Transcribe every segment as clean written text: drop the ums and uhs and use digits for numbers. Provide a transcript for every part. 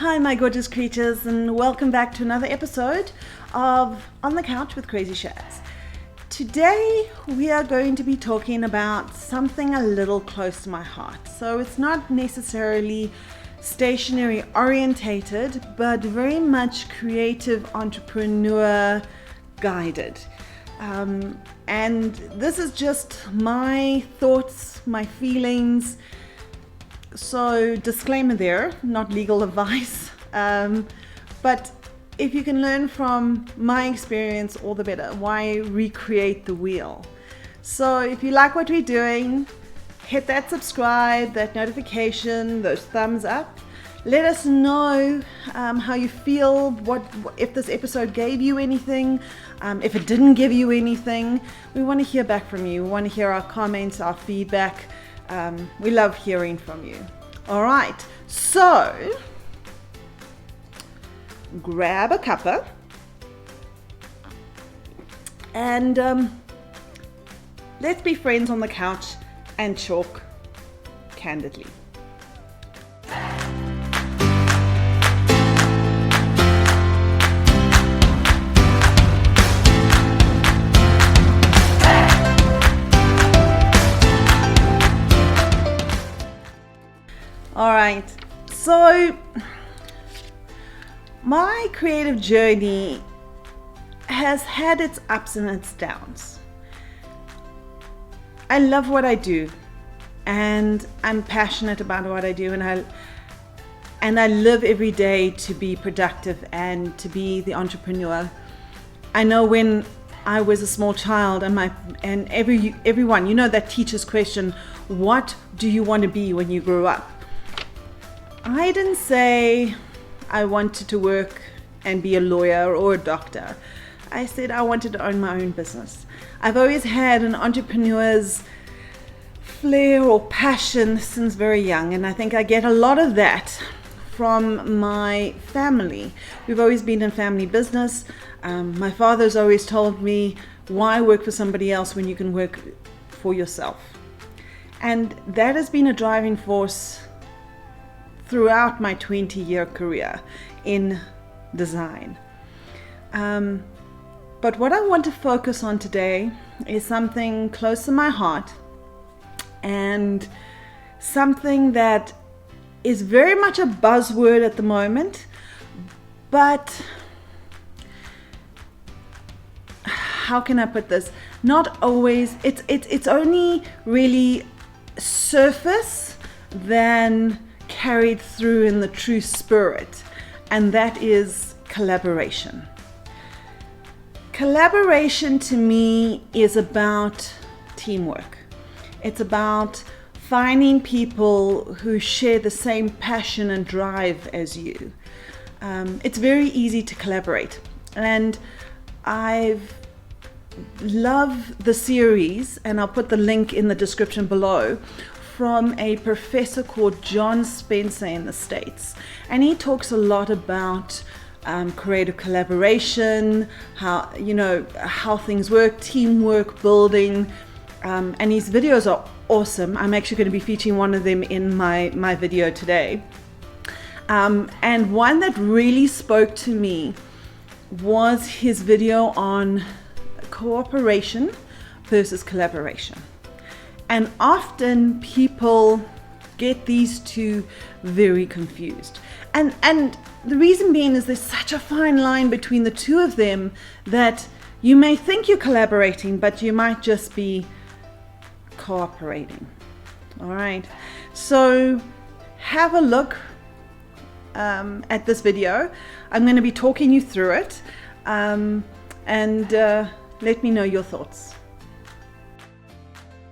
Hi, my gorgeous creatures, and welcome back to another episode of On the Couch with Crazy Shaz. Today, we are going to be talking about something a little close to my heart. So it's not necessarily stationery orientated, but very much creative entrepreneur guided. And this is just my thoughts, my feelings. So disclaimer there, not legal advice, but if you can learn from my experience, all the better. Why recreate the wheel? So if you like what we're doing, hit that subscribe, that notification, those thumbs up. Let us know how you feel, if this episode gave you anything, if it didn't give you anything. We want to hear back from you. We want to hear our comments, our feedback. We love hearing from you. All right, so grab a cuppa and let's be friends on the couch and talk candidly. All right, so my creative journey has had its ups and its downs. I love what I do, and I'm passionate about what I do, and I live every day to be productive and to be the entrepreneur. I know when I was a small child, and everyone, you know, that teacher's question, what do you want to be when you grow up? I didn't say I wanted to work and be a lawyer or a doctor. I said I wanted to own my own business. I've always had an entrepreneur's flair or passion since very young, and I think I get a lot of that from my family. We've always been in family business. My father's always told me, why work for somebody else when you can work for yourself? And that has been a driving force throughout my 20-year career in design. But what I want to focus on today is something close to my heart and something that is very much a buzzword at the moment, but how can I put this? Not always, it's only really surface than carried through in the true spirit, and that is collaboration. Collaboration to me is about teamwork. It's about finding people who share the same passion and drive as you. It's very easy to collaborate, and I've loved the series, and I'll put the link in the description below, from a professor called John Spencer in the States. And he talks a lot about creative collaboration, how things work, teamwork, building, and his videos are awesome. I'm actually going to be featuring one of them in my video today. And one that really spoke to me was his video on cooperation versus collaboration. And often people get these two very confused. And the reason being is there's such a fine line between the two of them that you may think you're collaborating, but you might just be cooperating. All right. So have a look at this video. I'm going to be talking you through it. And let me know your thoughts.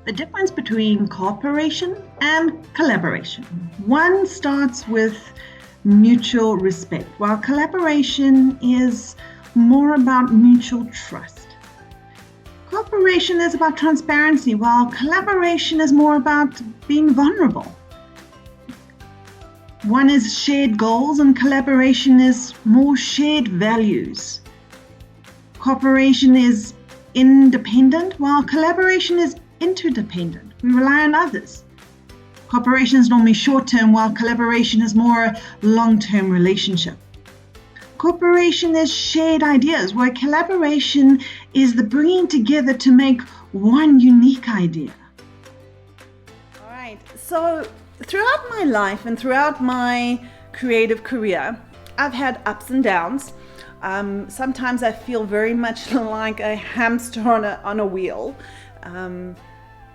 The difference between cooperation and collaboration. One starts with mutual respect, while collaboration is more about mutual trust. Cooperation is about transparency, while collaboration is more about being vulnerable. One is shared goals, and collaboration is more shared values. Cooperation is independent, while collaboration is interdependent. We rely on others. Cooperation is normally short-term, while collaboration is more a long-term relationship. Cooperation is shared ideas, where collaboration is the bringing together to make one unique idea. All right, so throughout my life and throughout my creative career, I've had ups and downs. Sometimes I feel very much like a hamster on a wheel,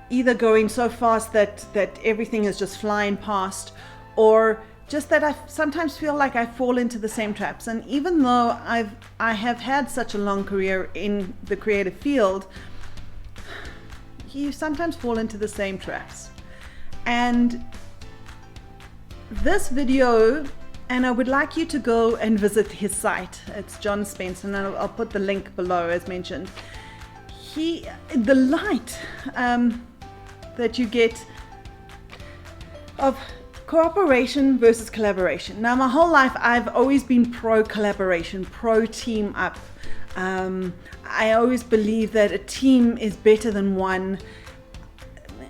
either going so fast that everything is just flying past, or just that I sometimes feel like I fall into the same traps. And even though I have had such a long career in the creative field, you sometimes fall into the same traps. And this video, and I would like you to go and visit his site. It's John Spence, and I'll put the link below as mentioned. The light that you get of cooperation versus collaboration. Now, my whole life, I've always been pro collaboration, pro team up. I always believe that a team is better than one.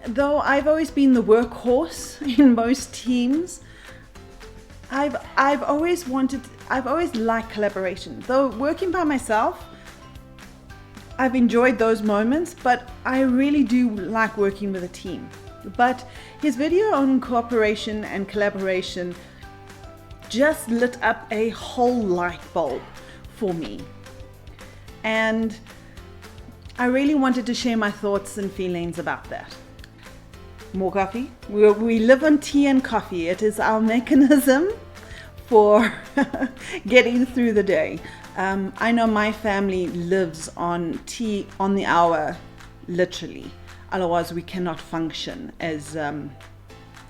Though I've always been the workhorse in most teams, I've always liked collaboration. Though working by myself, I've enjoyed those moments, but I really do like working with a team. But his video on cooperation and collaboration just lit up a whole light bulb for me. And I really wanted to share my thoughts and feelings about that. More coffee? We live on tea and coffee. It is our mechanism for getting through the day. I know my family lives on tea on the hour, literally. Otherwise, we cannot function as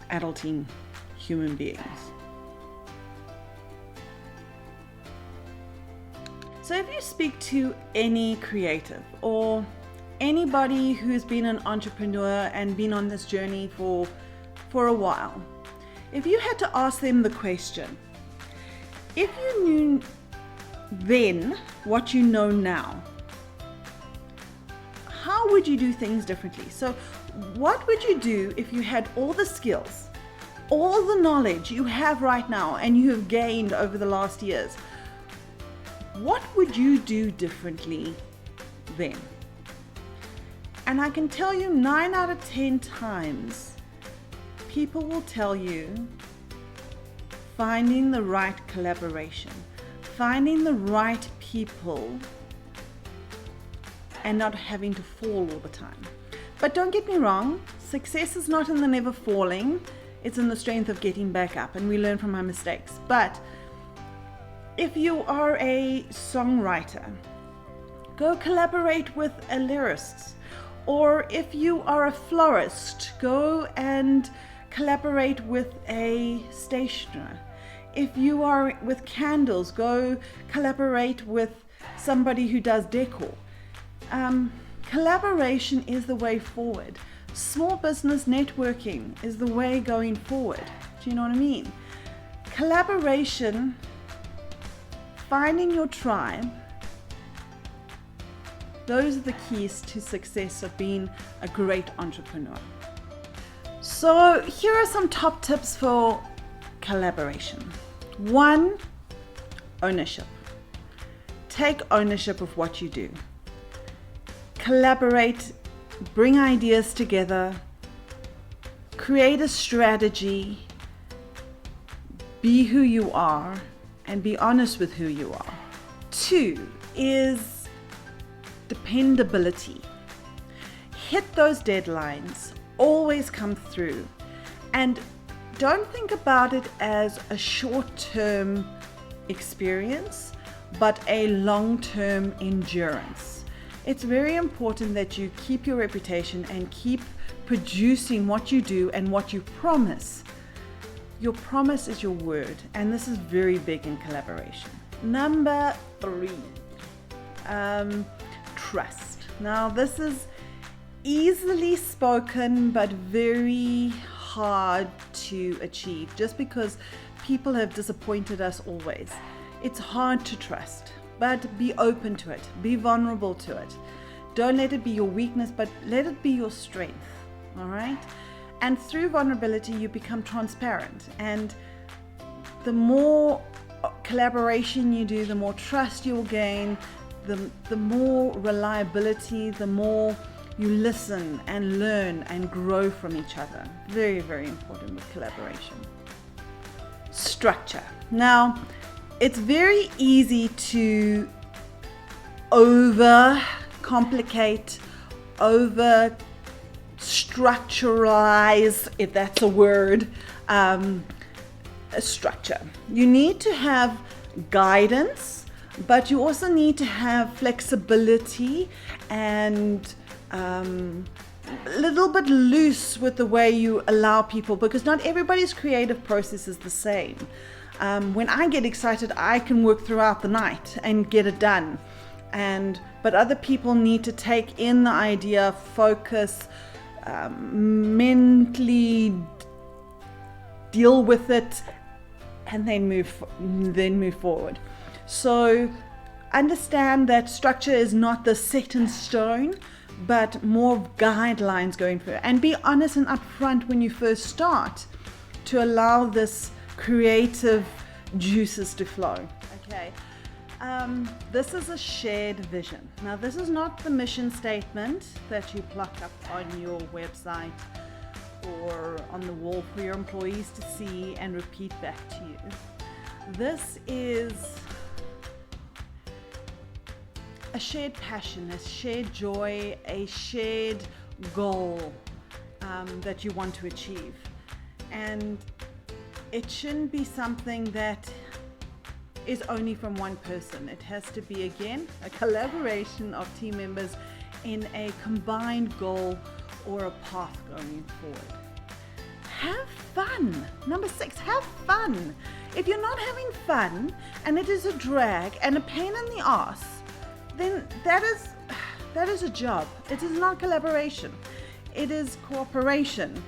adulting human beings. So if you speak to any creative or anybody who's been an entrepreneur and been on this journey for a while, if you had to ask them the question, if you knew then what you know now, how would you do things differently? So what would you do if you had all the skills, all the knowledge you have right now and you have gained over the last years? What would you do differently then? And I can tell you 9 out of 10 times, people will tell you finding the right collaboration, finding the right people, and not having to fall all the time. But don't get me wrong, success is not in the never falling, it's in the strength of getting back up, and we learn from our mistakes. But if you are a songwriter, go collaborate with a lyricist. Or if you are a florist, go and collaborate with a stationer. If you are with candles, go collaborate with somebody who does decor. Collaboration is the way forward. Small business networking is the way going forward. Do you know what I mean? Collaboration, finding your tribe, those are the keys to success of being a great entrepreneur. So here are some top tips for collaboration. 1, ownership. Take ownership of what you do. Collaborate, bring ideas together, create a strategy, be who you are, and be honest with who you are. 2 is dependability. Hit those deadlines, always come through, and don't think about it as a short-term experience, but a long-term endurance. It's very important that you keep your reputation and keep producing what you do and what you promise. Your promise is your word, and this is very big in collaboration. Number 3, trust. Now, this is easily spoken, but very hard to achieve, just because people have disappointed us always. It's hard to trust, but be open to it, be vulnerable to it. Don't let it be your weakness, but let it be your strength. All right? And through vulnerability, you become transparent. And the more collaboration you do, the more trust you'll gain, the more reliability, the more you listen and learn and grow from each other. Very, very important with collaboration. Structure. Now, it's very easy to over-complicate, over-structuralize, if that's a word, a structure. You need to have guidance, but you also need to have flexibility and a little bit loose with the way you allow people, because not everybody's creative process is the same. When I get excited, I can work throughout the night and get it done. But other people need to take in the idea, focus, mentally deal with it, and then move forward. So understand that structure is not the set in stone, but more guidelines going through. And be honest and upfront when you first start to allow this creative juices to flow. Okay. This is a shared vision. Now, this is not the mission statement that you pluck up on your website or on the wall for your employees to see and repeat back to you. This is a shared passion, a shared joy, a shared goal that you want to achieve. And it shouldn't be something that is only from one person. It has to be, again, a collaboration of team members in a combined goal or a path going forward. Have fun. Number 6, have fun. If you're not having fun and it is a drag and a pain in the ass, then that is a job. It is not collaboration. It is cooperation.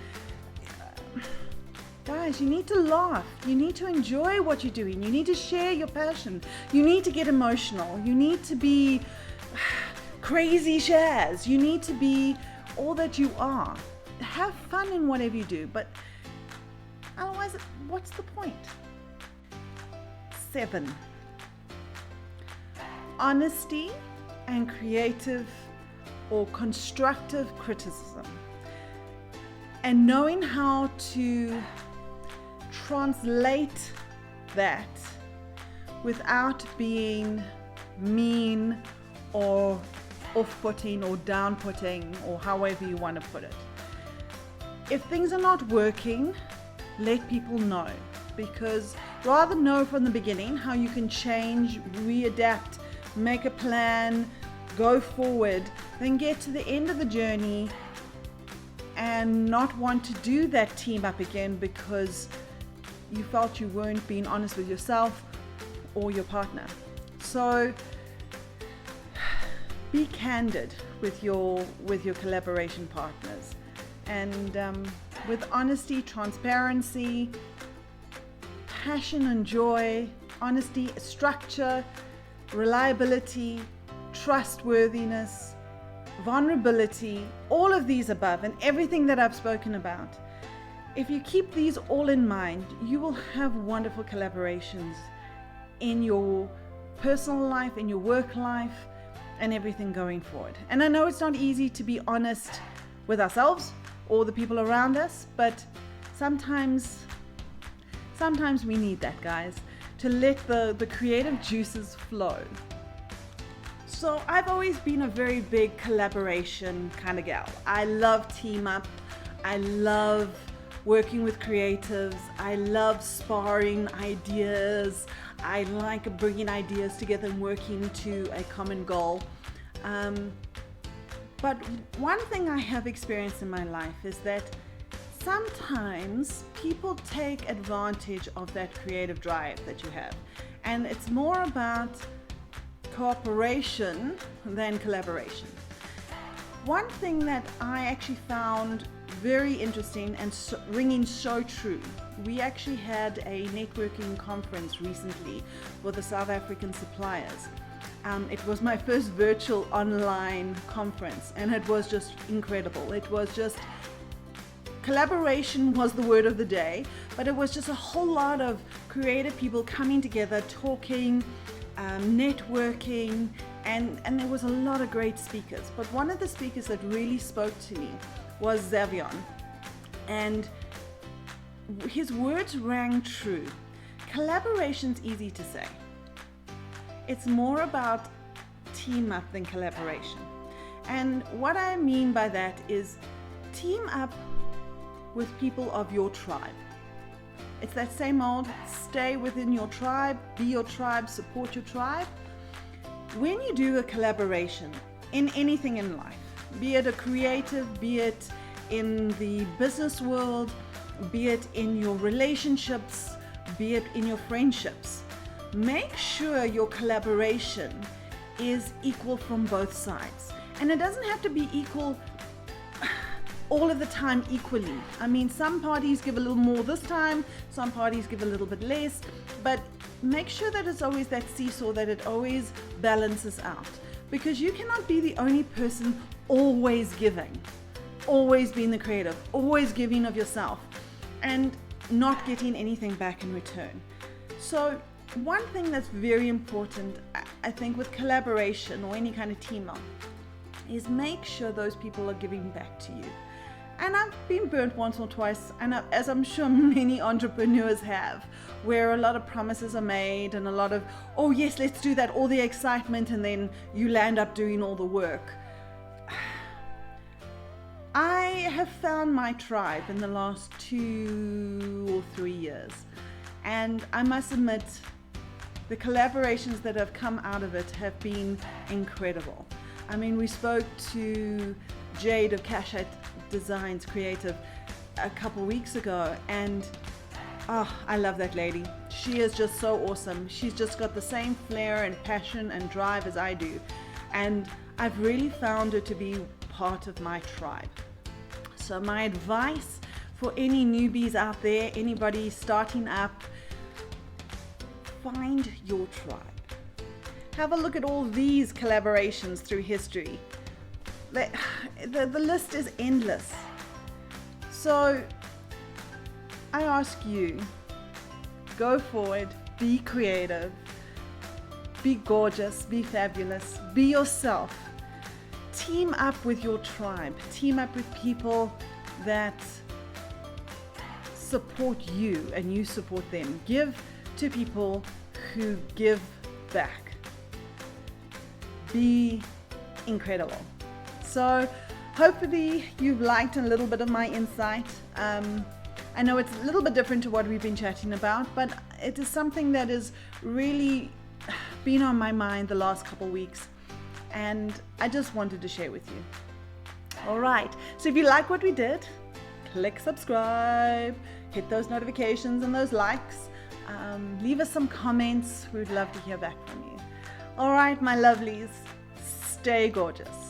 Guys, you need to laugh. You need to enjoy what you're doing. You need to share your passion. You need to get emotional. You need to be crazy Shaz. You need to be all that you are. Have fun in whatever you do, but otherwise, what's the point? 7. Honesty and creative or constructive criticism. And knowing how to translate that without being mean or off-putting or down-putting or however you want to put it. If things are not working, let people know, because rather know from the beginning how you can change, readapt, make a plan, go forward, then get to the end of the journey and not want to do that team up again because you felt you weren't being honest with yourself or your partner. So be candid with your collaboration partners, and with honesty, transparency, passion and joy, honesty, structure, reliability, trustworthiness, vulnerability, all of these above and everything that I've spoken about. If you keep these all in mind, you will have wonderful collaborations in your personal life, in your work life, and everything going forward. And I know it's not easy to be honest with ourselves or the people around us, but sometimes we need that, guys, to let the creative juices flow. So I've always been a very big collaboration kind of gal. I love team up. I love working with creatives. I love sparring ideas. I like bringing ideas together and working to a common goal. But one thing I have experienced in my life is that sometimes people take advantage of that creative drive that you have. And it's more about cooperation than collaboration. One thing that I actually found very interesting and ringing so true, we actually had a networking conference recently with the South African suppliers. It was my first virtual online conference and it was just incredible. It was just collaboration was the word of the day, but it was just a whole lot of creative people coming together, talking, networking, and there was a lot of great speakers. But one of the speakers that really spoke to me was Zavion, and his words rang true. Collaboration's easy to say. It's more about team up than collaboration. And what I mean by that is team up with people of your tribe. It's that same old, stay within your tribe, be your tribe, support your tribe. When you do a collaboration in anything in life, be it a creative, be it in the business world, be it in your relationships, be it in your friendships, make sure your collaboration is equal from both sides. And it doesn't have to be equal all of the time equally. I mean, some parties give a little more this time, some parties give a little bit less, but make sure that it's always that seesaw, that it always balances out. Because you cannot be the only person always giving, always being the creative, always giving of yourself, and not getting anything back in return. So one thing that's very important, I think, with collaboration or any kind of team up, is make sure those people are giving back to you. And I've been burnt once or twice, and as I'm sure many entrepreneurs have, where a lot of promises are made and a lot of, oh yes, let's do that, all the excitement, and then you land up doing all the work. I have found my tribe in the last 2 or 3 years, and I must admit, the collaborations that have come out of it have been incredible. I mean, we spoke to Jade of Cashat Designs Creative a couple weeks ago, and I love that lady. She is just so awesome. She's just got the same flair and passion and drive as I do, and I've really found her to be part of my tribe. So my advice for any newbies out there, anybody starting up, find your tribe. Have a look at all these collaborations through history. The list is endless. So I ask you, go forward, be creative, be gorgeous, be fabulous, be yourself. Team up with your tribe. Team up with people that support you and you support them. Give to people who give back. Be incredible. So hopefully you've liked a little bit of my insight. I know it's a little bit different to what we've been chatting about, but it is something that has really been on my mind the last couple weeks, and I just wanted to share with you. All right, so if you like what we did, click subscribe, hit those notifications and those likes, leave us some comments. We'd love to hear back from you. All right, my lovelies, stay gorgeous.